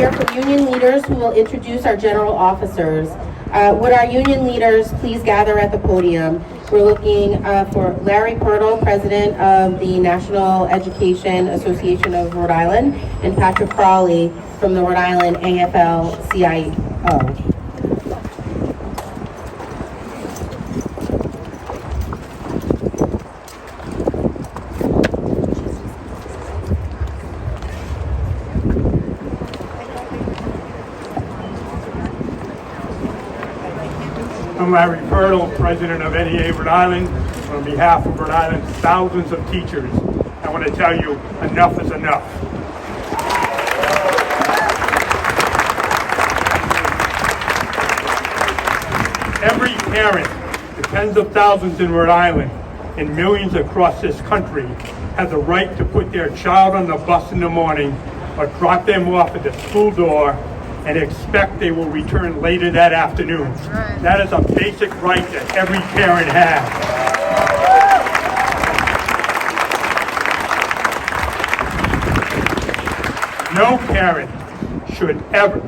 hear from union leaders who will introduce our general officers. Would our union leaders please gather at the podium? We're looking for Larry Purtill, President of the National Education Association of Rhode Island, and Patrick Crowley from the Rhode Island AFL-CIO. I'm Larry Purtill, President of NEA Rhode Island. On behalf of Rhode Island's thousands of teachers, I want to tell you, enough is enough. Every parent, the tens of thousands in Rhode Island and millions across this country, has a right to put their child on the bus in the morning or drop them off at the school door and expect they will return later that afternoon. Right. That is a basic right that every parent has. No parent should ever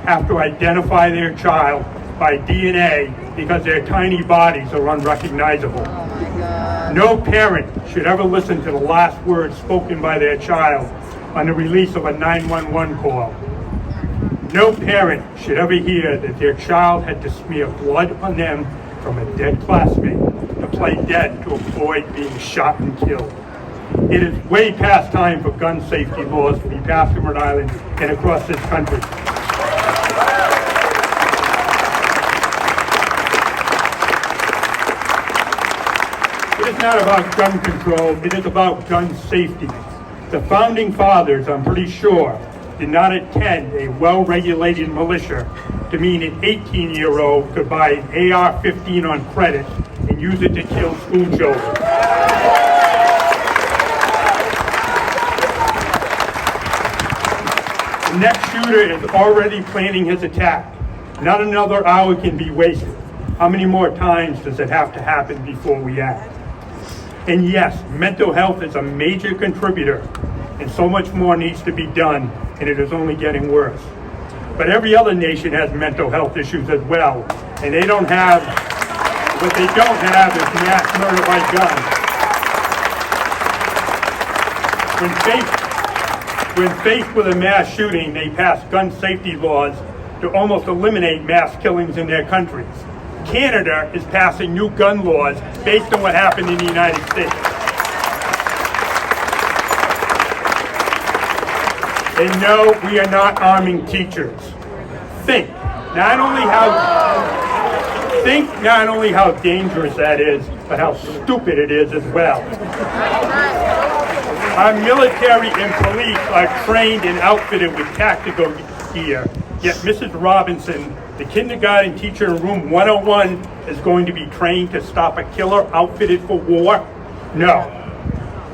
have to identify their child by DNA because their tiny bodies are unrecognizable. Oh my God. No parent should ever listen to the last words spoken by their child on the release of a 911 call. No parent should ever hear that their child had to smear blood on them from a dead classmate to play dead to avoid being shot and killed. It is way past time for gun safety laws to be passed in Rhode Island and across this country. It is not about gun control, it is about gun safety. The founding fathers, I'm pretty sure, did not intend a well-regulated militia to mean an 18-year-old could buy an AR-15 on credit and use it to kill school children. The next shooter is already planning his attack. Not another hour can be wasted. How many more times does it have to happen before we act? And yes, mental health is a major contributor, and so much more needs to be done, and it is only getting worse. But every other nation has mental health issues as well, and what they don't have is mass murder by gun. When faced with a mass shooting, they pass gun safety laws to almost eliminate mass killings in their countries. Canada is passing new gun laws based on what happened in the United States. They know we are not arming teachers. Think not only how dangerous that is, but how stupid it is as well. Our military and police are trained and outfitted with tactical gear, yet Mrs. Robinson, the kindergarten teacher in room 101, is going to be trained to stop a killer outfitted for war? No.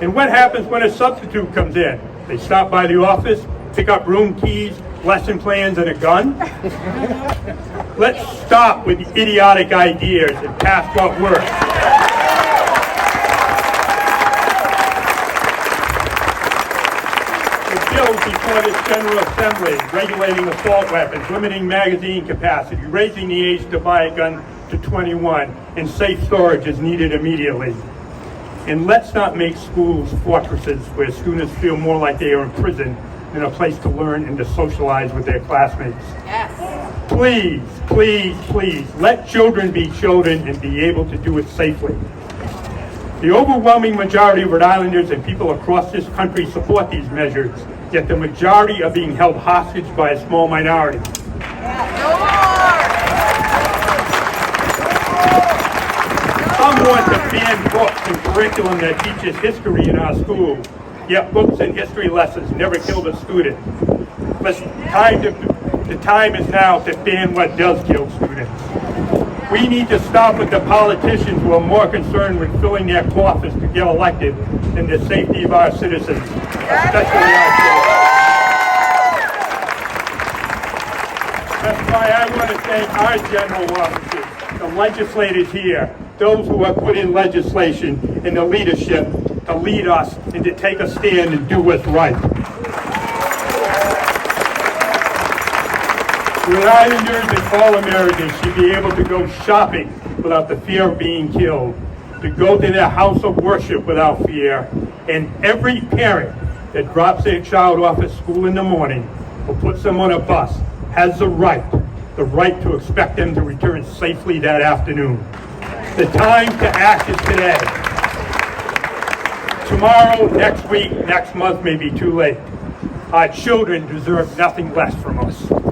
And what happens when a substitute comes in? They stop by the office, pick up room keys, lesson plans, and a gun? Let's stop with the idiotic ideas and pass what works. Bills before this General Assembly regulating assault weapons, limiting magazine capacity, raising the age to buy a gun to 21, and safe storage is needed immediately. And let's not make schools fortresses where students feel more like they are in prison than a place to learn and to socialize with their classmates. Yes. Please, please, please, let children be children and be able to do it safely. The overwhelming majority of Rhode Islanders and people across this country support these measures, yet the majority are being held hostage by a small minority. Some want to ban books and curriculum that teaches history in our schools, yet books and history lessons never killed a student. The time is now to ban what does kill students. We need to stop with the politicians who are more concerned with filling their coffers to get elected than the safety of our citizens, especially our children. That's why I want to thank our general officers, the legislators here, those who have put in legislation, and the leadership to lead us and to take a stand and do what's right. Rhode Islanders and all Americans should be able to go shopping without the fear of being killed, to go to their house of worship without fear, and every parent that drops their child off at school in the morning or puts them on a bus has the right to expect them to return safely that afternoon. The time to act is today. Tomorrow, next week, next month may be too late. Our children deserve nothing less from us.